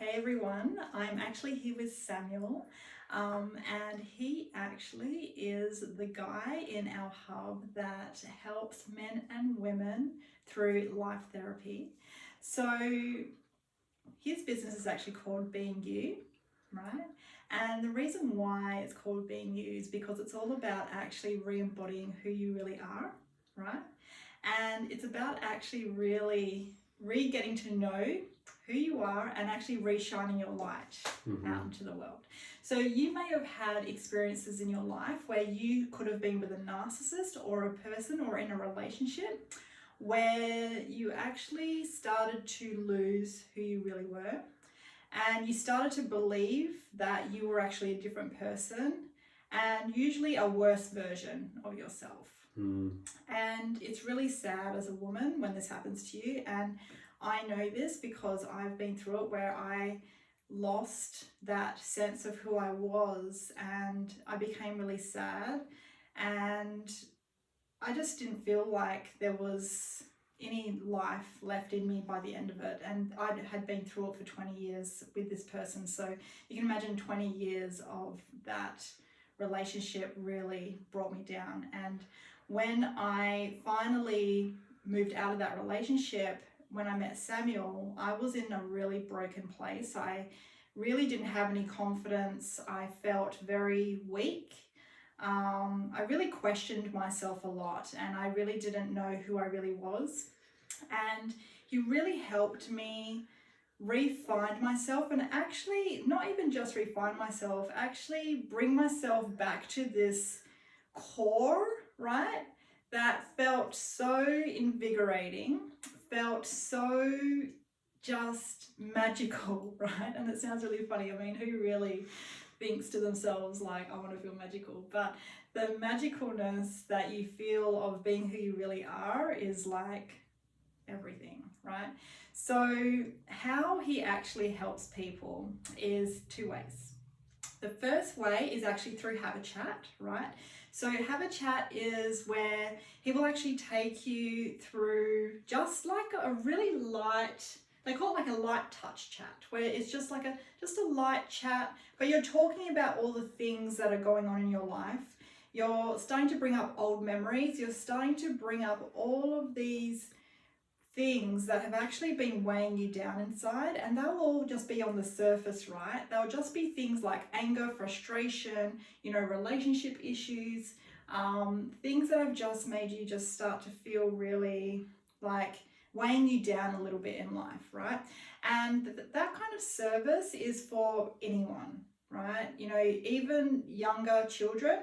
Hey everyone, I'm actually here with Samuel, and he actually is the guy in our hub that helps men and women through life therapy. So his business is actually called Being You, right? And the reason why it's called Being You is because it's all about actually re-embodying who you really are, right? And it's about actually really getting to know who you are and actually re-shining your light out into the world. So you may have had experiences in your life where you could have been with a narcissist or a person or in a relationship where you actually started to lose who you really were, and you started to believe that you were actually a different person and usually a worse version of yourself. And it's really sad as a woman when this happens to you, and I know this because I've been through it, where I lost that sense of who I was and I became really sad, and I just didn't feel like there was any life left in me by the end of it. And I had been through it for 20 years with this person, so you can imagine 20 years of that relationship really brought me down. And when I finally moved out of that relationship, when I met Samuel, I was in a really broken place. I really didn't have any confidence. I felt very weak. I really questioned myself a lot, and I really didn't know who I really was. And he really helped me re-find myself, and actually not even just re-find myself, actually bring myself back to this core, right? That felt so invigorating, felt so just magical, right? And it sounds really funny. I mean, who really thinks to themselves like, I want to feel magical? But the magicalness that you feel of being who you really are is like everything, right? So how he actually helps people is two ways. The first way is actually through Have a Chat, right? So Have a Chat is where he will actually take you through just like a really light, they call it like a light touch chat, where it's just like just a light chat, but you're talking about all the things that are going on in your life. You're starting to bring up old memories. You're starting to bring up all of these things that have actually been weighing you down inside, and they'll all just be on the surface, right? They'll just be things like anger, frustration, relationship issues, things that have just made you just start to feel really like weighing you down a little bit in life, right? And that kind of service is for anyone, right? Even younger children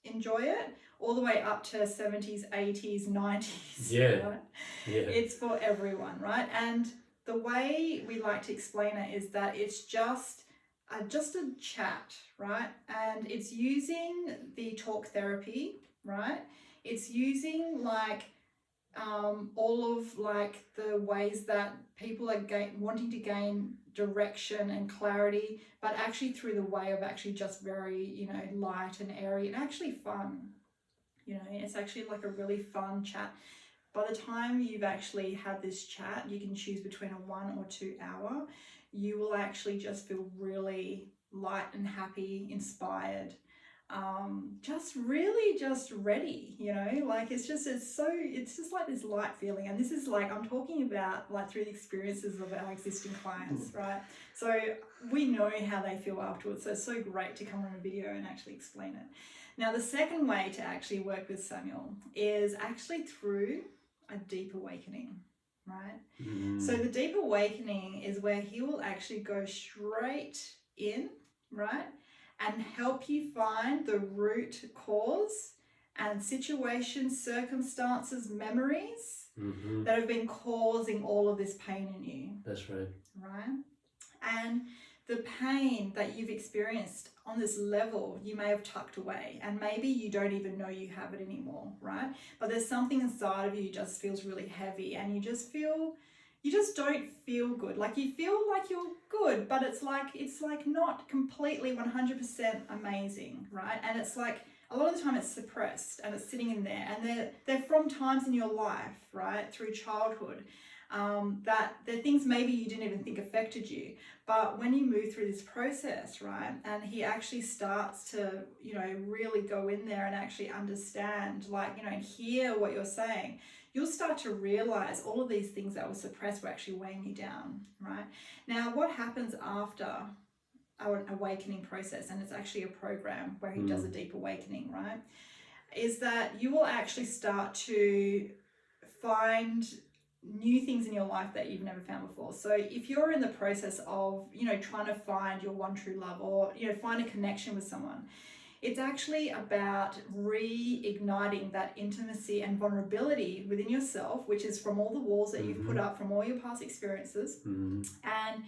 enjoy it, all the way up to 70s, 80s, 90s. Yeah. Right? Yeah. It's for everyone, right? And the way we like to explain it is that it's just a chat, right? And it's using the talk therapy, right? It's using like all of like the ways that people are wanting to gain direction and clarity, but actually through the way of actually just very, light and airy and actually fun. It's actually like a really fun chat. By the time you've actually had this chat, you can choose between a 1 or 2 hour. You will actually just feel really light and happy, inspired, just really just ready, like it's just like this light feeling. And this is like, I'm talking about like through the experiences of our existing clients, right? So we know how they feel afterwards, so it's so great to come on a video and actually explain it. Now, the second way to actually work with Samuel is actually through a deep awakening, right? So the deep awakening is where he will actually go straight in, right, and help you find the root cause and situations, circumstances, memories that have been causing all of this pain in you. That's right. Right? And the pain that you've experienced on this level, you may have tucked away, and maybe you don't even know you have it anymore, right? But there's something inside of you just feels really heavy, and you just don't feel good. Like you feel like you're good, but it's like not completely 100% amazing, right? And it's like a lot of the time it's suppressed and it's sitting in there, and they're from times in your life, right, through childhood, that there are things maybe you didn't even think affected you. But when you move through this process, right, and he actually starts to, really go in there and actually understand, and hear what you're saying, you'll start to realize all of these things that were suppressed were actually weighing you down, right? Now, what happens after our awakening process, and it's actually a program where he does a deep awakening, right, is that you will actually start to find new things in your life that you've never found before. So if you're in the process of, trying to find your one true love, or, find a connection with someone, it's actually about reigniting that intimacy and vulnerability within yourself, which is from all the walls that you've put up from all your past experiences, and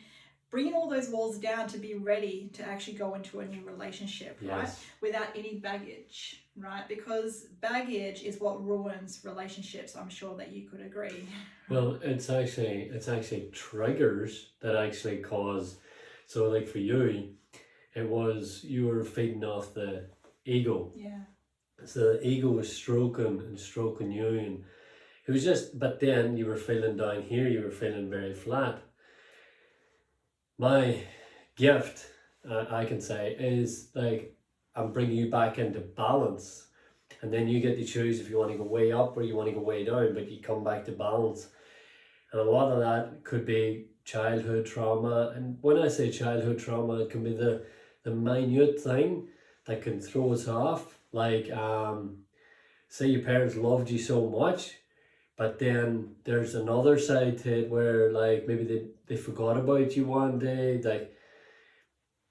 bringing all those walls down to be ready to actually go into a new relationship, right? Without any baggage, right? Because baggage is what ruins relationships. I'm sure that you could agree. Well, it's actually triggers that actually cause. So, like for you, it was you were feeding off the ego. Yeah. So the ego was stroking you, and it was just. But then you were feeling down here. You were feeling very flat. My gift, I can say, is like I'm bringing you back into balance, and then you get to choose if you want to go way up or you want to go way down, but you come back to balance. And a lot of that could be childhood trauma, and when I say childhood trauma, it can be the minute thing that can throw us off, like say your parents loved you so much, but then there's another side to it where like maybe they forgot about you one day, like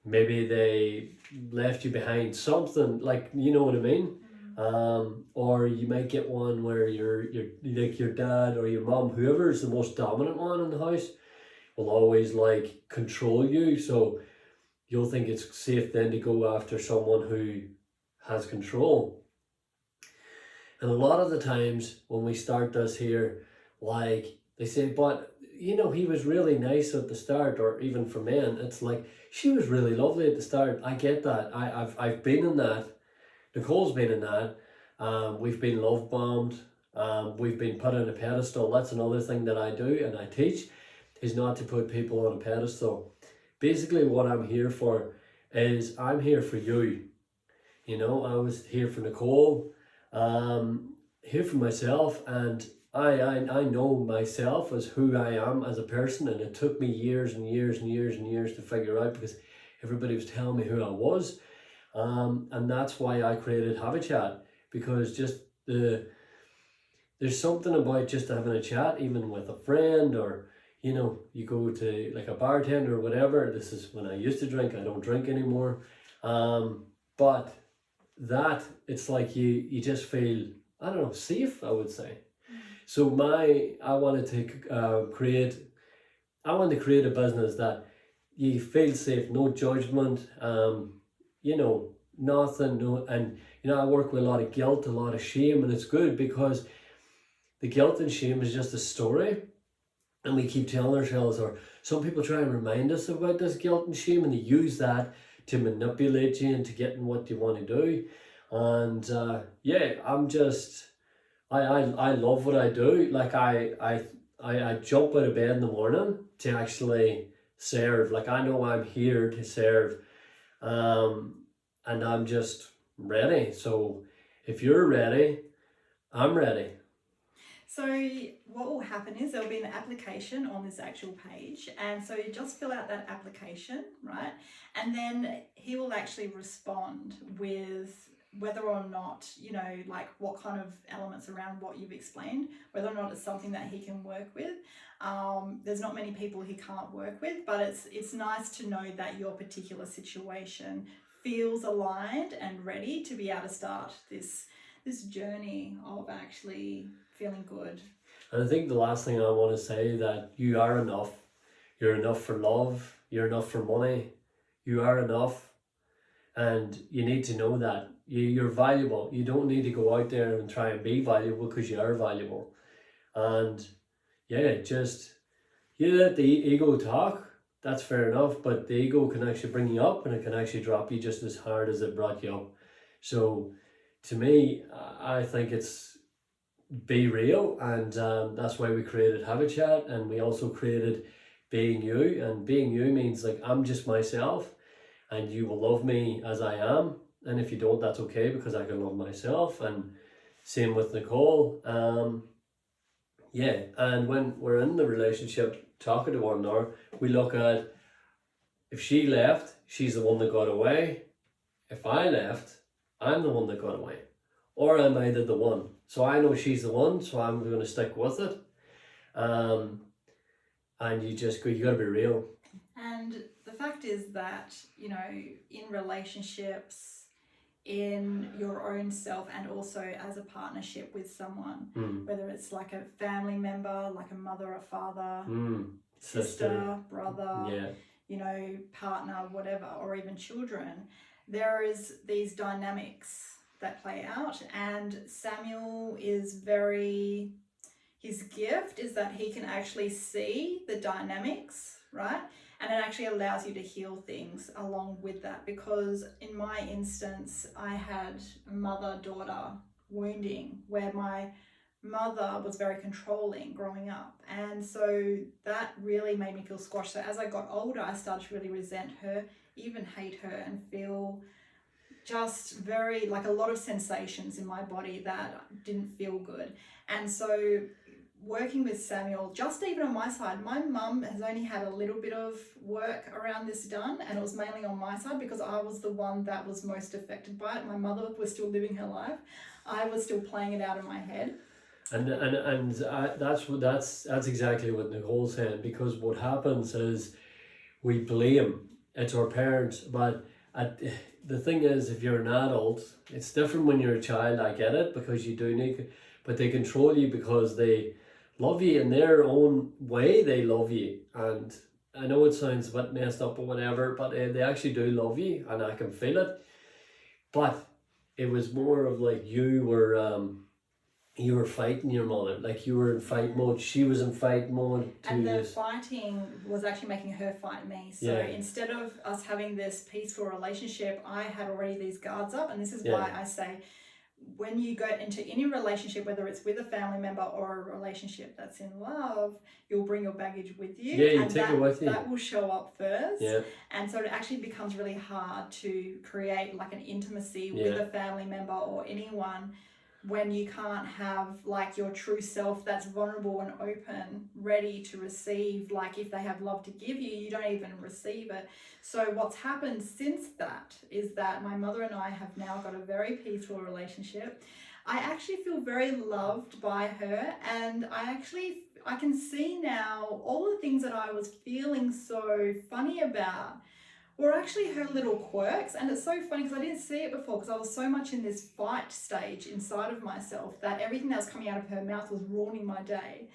maybe they left you behind something, like, you know what I mean? Or you might get one where you're like your dad or your mom, whoever is the most dominant one in the house, will always like control you, so you'll think it's safe then to go after someone who has control. And a lot of the times when we start this here, like they say, but he was really nice at the start, or even for men, it's like she was really lovely at the start. I get that. I've been in that. Nicole's been in that. We've been love bombed. We've been put on a pedestal. That's another thing that I do and I teach, is not to put people on a pedestal. Basically what I'm here for is I'm here for you. I was here for Nicole, here for myself, and I know myself as who I am as a person, and it took me years and years and years and years to figure out, because everybody was telling me who I was, and that's why I created Have a Chat, because just there's something about just having a chat, even with a friend, or you go to like a bartender or whatever. This is when I used to drink. I don't drink anymore, but that it's like you just feel, I don't know, safe, I would say. So I wanted to create a business that you feel safe, no judgment, nothing, no. And I work with a lot of guilt, a lot of shame, and it's good because the guilt and shame is just a story, and we keep telling ourselves, or some people try and remind us about this guilt and shame, and they use that to manipulate you into getting what you want to do. And I'm just, I love what I do. Like I jump out of bed in the morning to actually serve. Like I know I'm here to serve, and I'm just ready. So if you're ready, I'm ready. So what will happen is there'll be an application on this actual page, and so you just fill out that application, right? And then he will actually respond with whether or not, like what kind of elements around what you've explained, whether or not it's something that he can work with. There's not many people he can't work with, but it's nice to know that your particular situation feels aligned and ready to be able to start this journey of actually feeling good. And I think the last thing I want to say, that you are enough. You're enough for love. You're enough for money. You are enough. And you need to know that. You're valuable. You don't need to go out there and try and be valuable, because you are valuable. And just you let the ego talk. That's fair enough. But the ego can actually bring you up, and it can actually drop you just as hard as it brought you up. So to me, I think it's be real, and that's why we created Have a Chat, and we also created Being You. And being you means like I'm just myself, and you will love me as I am, and if you don't, that's okay, because I can love myself. And same with Nicole. Yeah, and when we're in the relationship talking to one another, we look at, if she left, she's the one that got away. If I left, I'm the one that got away. Or am I the one? So I know she's the one, so I'm going to stick with it. And you got to be real. And the fact is that, you know, in relationships, in your own self, and also as a partnership with someone, whether it's like a family member, like a mother or father, sister, brother, you know, partner, whatever, or even children, there is these dynamics that play out. And Samuel is very, his gift is that he can actually see the dynamics, right? And it actually allows you to heal things along with that, because in my instance, I had mother-daughter wounding where my mother was very controlling growing up, and so that really made me feel squashed. So as I got older, I started to really resent her, even hate her, and feel just very, like, a lot of sensations in my body that didn't feel good. And so working with Samuel, just even on my side, my mum has only had a little bit of work around this done, and it was mainly on my side because I was the one that was most affected by it. My mother was still living her life. I was still playing it out in my head. And that's exactly what Nicole's saying, because what happens is we blame, it's our parents, but the thing is, if you're an adult, it's different when you're a child. I get it, because you do need, but they control you because they love you in their own way. They love you, and I know it sounds a bit messed up or whatever, but they actually do love you, and I can feel it. But it was more of like you were fighting your mother, like you were in fight mode, she was in fight mode. And the fighting was actually making her fight me. So instead of us having this peaceful relationship, I had already these guards up. And this is why I say, when you go into any relationship, whether it's with a family member or a relationship that's in love, you'll bring your baggage with you. Yeah, you take it with you. That will show up first. Yeah. And so it actually becomes really hard to create like an intimacy with a family member or anyone when you can't have like your true self that's vulnerable and open, ready to receive. Like if they have love to give you, you don't even receive it. So what's happened since that is that my mother and I have now got a very peaceful relationship. I actually feel very loved by her, and I can see now all the things that I was feeling so funny about were actually her little quirks. And it's so funny because I didn't see it before, because I was so much in this fight stage inside of myself that everything that was coming out of her mouth was ruining my day.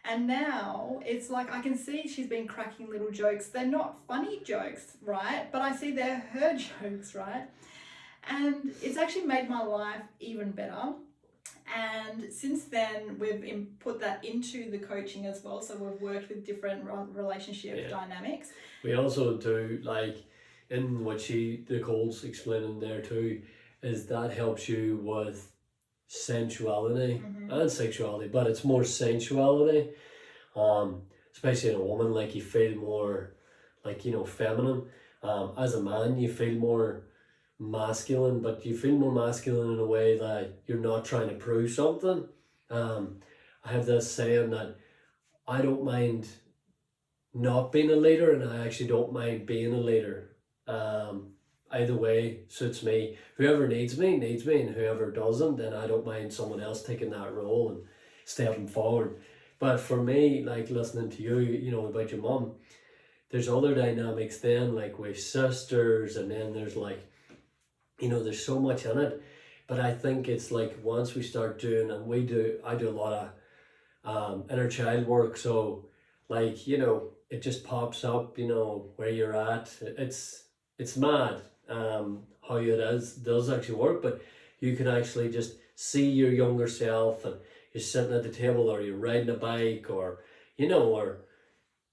And now it's like I can see she's been cracking little jokes. They're not funny jokes, right? But I see they're her jokes, right? And it's actually made my life even better. And since then, we've put that into the coaching as well. So we've worked with different relationship dynamics. We also do, like, in what Nicole's explaining there too, is that helps you with sensuality and sexuality, but it's more sensuality, especially in a woman. Like, you feel more like, you know, feminine. As a man, you feel more masculine, but you feel more masculine in a way that you're not trying to prove something. I have this saying that I don't mind not being a leader, and I actually don't mind being a leader. Either way suits me. Whoever needs me, and whoever doesn't, then I don't mind someone else taking that role and stepping forward. But for me, like listening to you, you know, about your mum, there's other dynamics then, like with sisters, and then there's like, you know, there's so much in it. But I think it's like once we start doing, and I do a lot of inner child work. So like, you know, it just pops up, you know, where you're at. It's mad how it does actually work, but you can actually just see your younger self, and you're sitting at the table, or you're riding a bike, or you're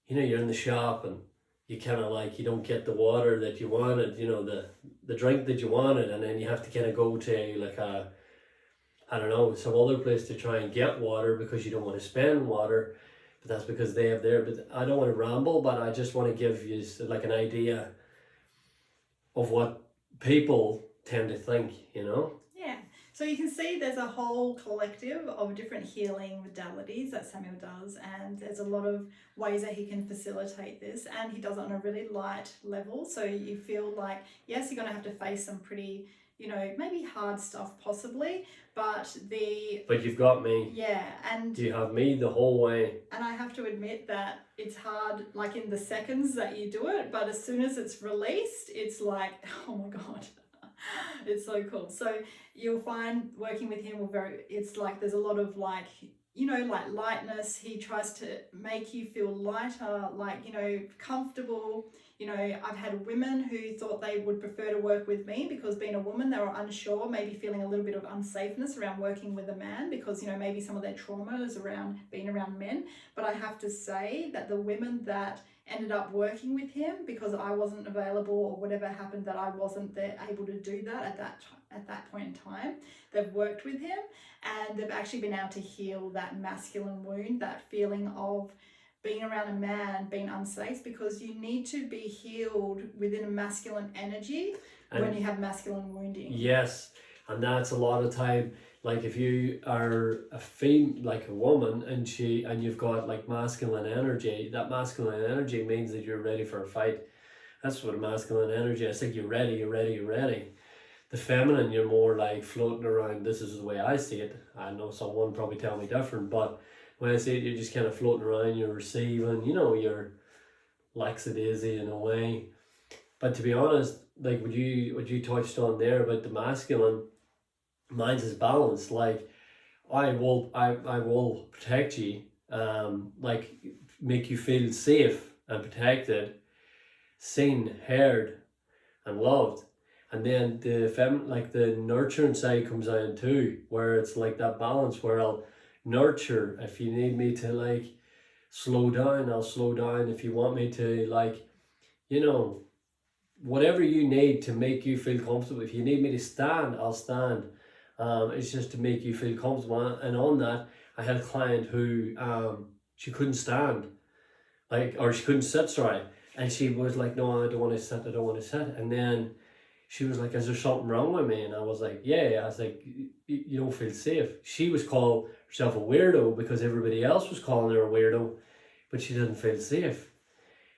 in the shop, and you kind of like, you don't get the water that you wanted, you know, the drink that you wanted, and then you have to kind of go to like a I don't know, some other place to try and get water because you don't want to spend water, but that's because they have their. But I don't want to ramble, but I just want to give you like an idea of what people tend to think, you know? Yeah. So you can see there's a whole collective of different healing modalities that Samuel does, and there's a lot of ways that he can facilitate this, and he does it on a really light level. So you feel like, yes, you're going to have to face some pretty, maybe hard stuff possibly, but But you've got me. Yeah, and You have me the whole way. And I have to admit that it's hard, like in the seconds that you do it, but as soon as it's released, it's like, oh my God, it's so cool. So you'll find working with him it's like there's a lot of like, like lightness. He tries to make you feel lighter, like, comfortable. I've had women who thought they would prefer to work with me because being a woman, they were unsure, maybe feeling a little bit of unsafeness around working with a man because, maybe some of their trauma is around being around men. But I have to say that the women that ended up working with him because I wasn't available or whatever happened, that I wasn't there able to do that at that point in time, they've worked with him and they've actually been able to heal that masculine wound, that feeling of being around a man being unsafe, because you need to be healed within a masculine energy when you have masculine wounding. Yes, and that's a lot of time. Like if you are like a woman, and you've got like masculine energy, that masculine energy means that you're ready for a fight. That's what a masculine energy is. It's like you're ready, you're ready, you're ready. The feminine, you're more like floating around. This is the way I see it. I know someone probably tell me different, but when I see it, you're just kind of floating around, you're receiving, you're lackadaisy in a way. But to be honest, like what you touched on there about the masculine, mine's is balanced. Like I will protect you, like make you feel safe and protected, seen, heard, and loved. And then the nurturing side comes in too, where it's like that balance where I'll nurture. If you need me to like slow down, I'll slow down. If you want me to like, whatever you need to make you feel comfortable. If you need me to stand, I'll stand. It's just to make you feel comfortable. And on that, I had a client who she couldn't stand, or she couldn't sit, sorry. And she was like, no, I don't want to sit, I don't want to sit. And then she was like, is there something wrong with me? And I was like, yeah. I was like, you don't feel safe. She was calling herself a weirdo because everybody else was calling her a weirdo, but she didn't feel safe.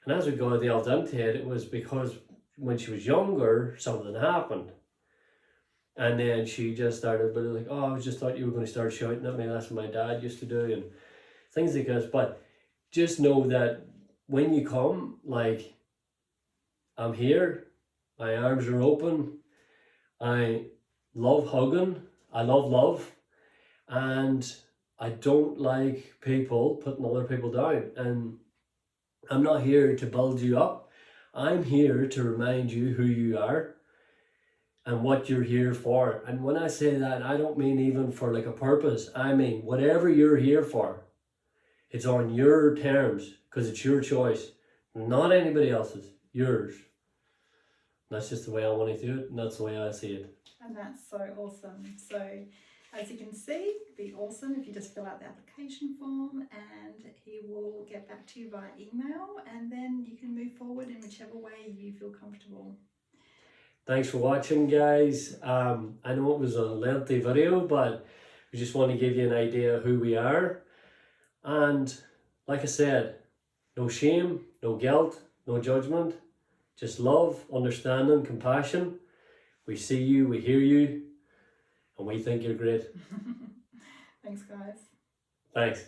And as we got delved into it, it was because when she was younger, something happened. And then she just started, but like, oh, I just thought you were going to start shouting at me. That's what my dad used to do, and things like this. But just know that when you come, like, I'm here. My arms are open. I love hugging. I love love. And I don't like people putting other people down. And I'm not here to build you up. I'm here to remind you who you are and what you're here for. And when I say that, I don't mean even for like a purpose. I mean, whatever you're here for, it's on your terms because it's your choice, not anybody else's, yours. That's just the way I want to do it, and that's the way I see it. And that's so awesome. So as you can see, it'd be awesome if you just fill out the application form and he will get back to you via email, and then you can move forward in whichever way you feel comfortable. Thanks for watching, guys. I know it was a lengthy video, but we just want to give you an idea of who we are. And like I said, no shame, no guilt, no judgment. Just love, understanding, compassion. We see you, we hear you, and we think you're great. Thanks, guys. Thanks.